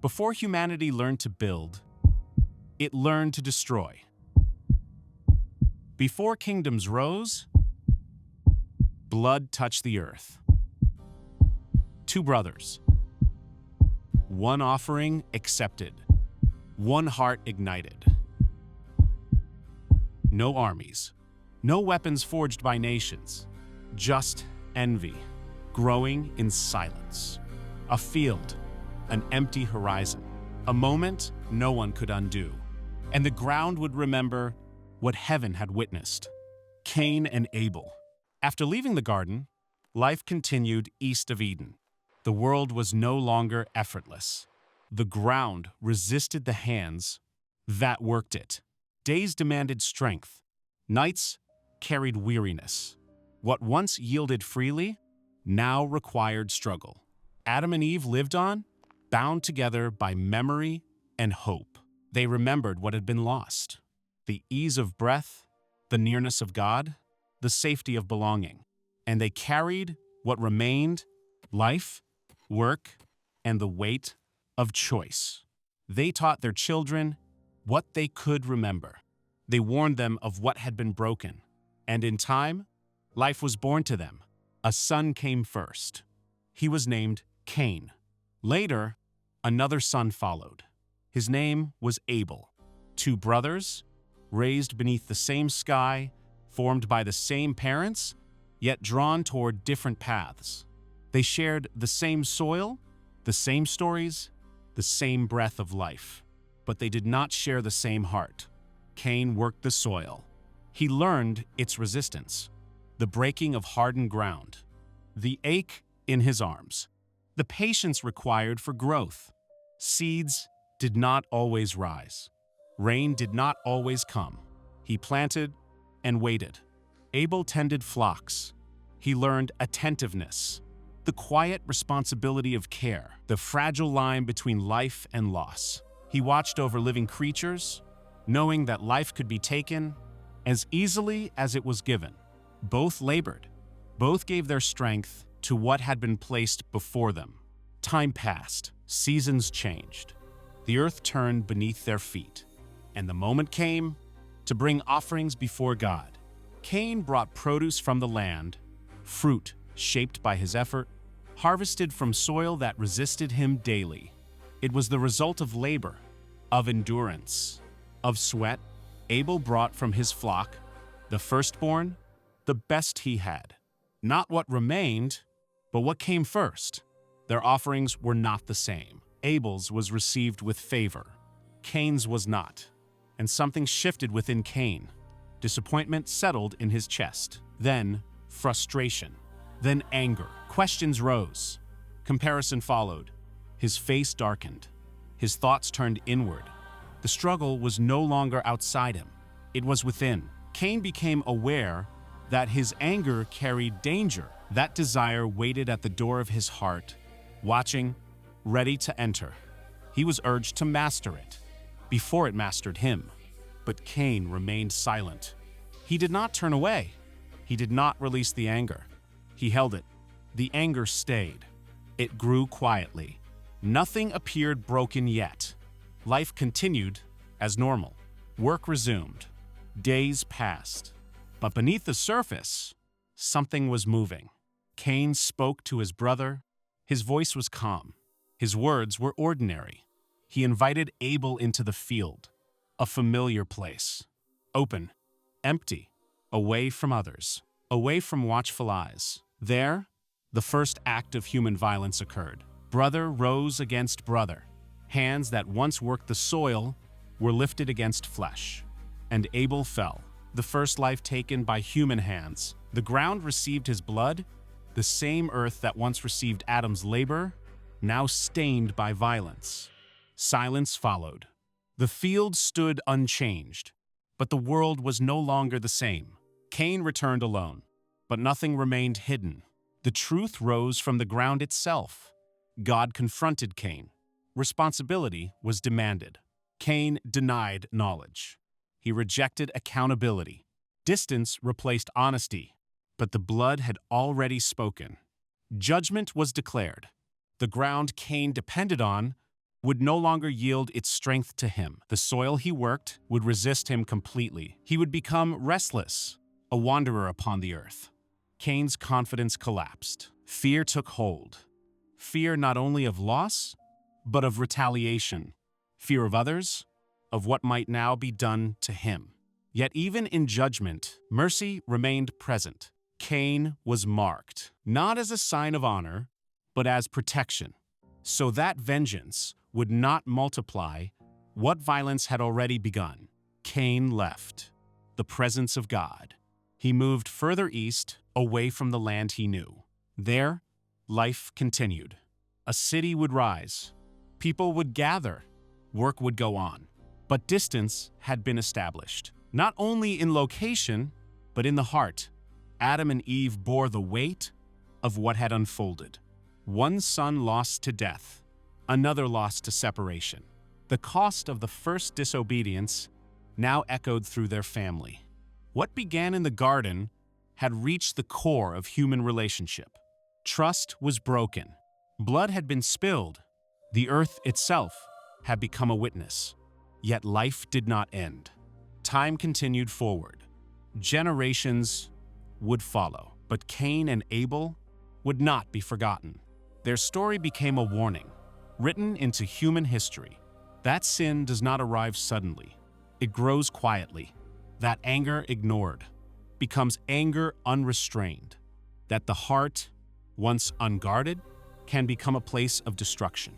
Before humanity learned to build, it learned to destroy. Before kingdoms rose, blood touched the earth. Two brothers. One offering accepted. One heart ignited. No armies. No weapons forged by nations. Just envy, growing in silence. A field, an empty horizon. A moment no one could undo. And the ground would remember what heaven had witnessed. Cain and Abel. After leaving the garden, life continued east of Eden. The world was no longer effortless. The ground resisted the hands that worked it. Days demanded strength. Nights carried weariness. What once yielded freely now required struggle. Adam and Eve lived on, bound together by memory and hope. They remembered what had been lost: the ease of breath, the nearness of God, the safety of belonging. And they carried what remained: life, work, and the weight of choice. They taught their children what they could remember. They warned them of what had been broken. And in time, life was born to them. A son came first. He was named Cain. Later, another son followed. His name was Abel. Two brothers, raised beneath the same sky, formed by the same parents, yet drawn toward different paths. They shared the same soil, the same stories, the same breath of life. But they did not share the same heart. Cain worked the soil. He learned its resistance, the breaking of hardened ground, the ache in his arms, the patience required for growth. Seeds did not always rise. Rain did not always come. He planted and waited. Abel tended flocks. He learned attentiveness, the quiet responsibility of care, the fragile line between life and loss. He watched over living creatures, knowing that life could be taken as easily as it was given. Both labored. Both gave their strength to what had been placed before them. Time passed. Seasons changed. The earth turned beneath their feet. And the moment came to bring offerings before God. Cain brought produce from the land, fruit shaped by his effort, harvested from soil that resisted him daily. It was the result of labor, of endurance, of sweat. Abel brought from his flock, the firstborn, the best he had. Not what remained, but what came first. Their offerings were not the same. Abel's was received with favor. Cain's was not. And something shifted within Cain. Disappointment settled in his chest. Then frustration. Then anger. Questions rose. Comparison followed. His face darkened. His thoughts turned inward. The struggle was no longer outside him. It was within. Cain became aware that his anger carried danger. That desire waited at the door of his heart, watching, ready to enter. He was urged to master it, before it mastered him. But Cain remained silent. He did not turn away. He did not release the anger. He held it. The anger stayed. It grew quietly. Nothing appeared broken yet. Life continued as normal. Work resumed. Days passed. But beneath the surface, something was moving. Cain spoke to his brother. His voice was calm. His words were ordinary. He invited Abel into the field, a familiar place. Open, empty, away from others, away from watchful eyes. There, the first act of human violence occurred. Brother rose against brother. Hands that once worked the soil were lifted against flesh. And Abel fell, the first life taken by human hands. The ground received his blood, the same earth that once received Adam's labor, now stained by violence. Silence followed. The field stood unchanged, but the world was no longer the same. Cain returned alone, but nothing remained hidden. The truth rose from the ground itself. God confronted Cain. Responsibility was demanded. Cain denied knowledge. He rejected accountability. Distance replaced honesty, but the blood had already spoken. Judgment was declared. The ground Cain depended on would no longer yield its strength to him. The soil he worked would resist him completely. He would become restless, a wanderer upon the earth. Cain's confidence collapsed. Fear took hold. Fear not only of loss, but of retaliation. Fear of others, of what might now be done to him. Yet even in judgment, mercy remained present. Cain was marked, not as a sign of honor, but as protection, so that vengeance would not multiply what violence had already begun. Cain left the presence of God. He moved further east, away from the land he knew. There, life continued. A city would rise. People would gather. Work would go on. But distance had been established, not only in location, but in the heart. Adam and Eve bore the weight of what had unfolded. One son lost to death, another lost to separation. The cost of the first disobedience now echoed through their family. What began in the garden had reached the core of human relationship. Trust was broken. Blood had been spilled. The earth itself had become a witness. Yet life did not end. Time continued forward. Generations would follow, but Cain and Abel would not be forgotten. Their story became a warning, written into human history. That sin does not arrive suddenly. It grows quietly. That anger ignored becomes anger unrestrained. That the heart, once unguarded, can become a place of destruction.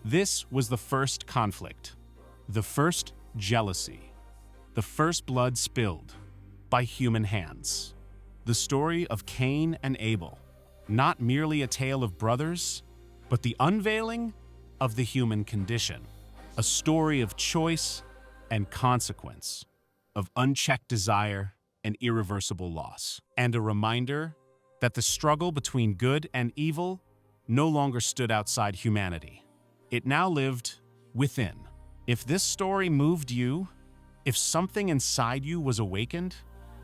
This was the first conflict, the first jealousy, the first blood spilled by human hands. The story of Cain and Abel, not merely a tale of brothers, but the unveiling of the human condition. A story of choice and consequence, of unchecked desire and irreversible loss. And a reminder that the struggle between good and evil no longer stood outside humanity. It now lived within. If this story moved you, if something inside you was awakened,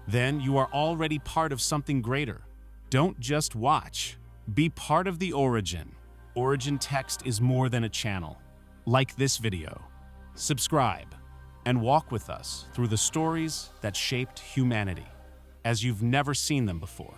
then you are already part of something greater. Don't just watch. Be part of the origin. Origin Text is more than a channel. Like this video, subscribe, and walk with us through the stories that shaped humanity as you've never seen them before.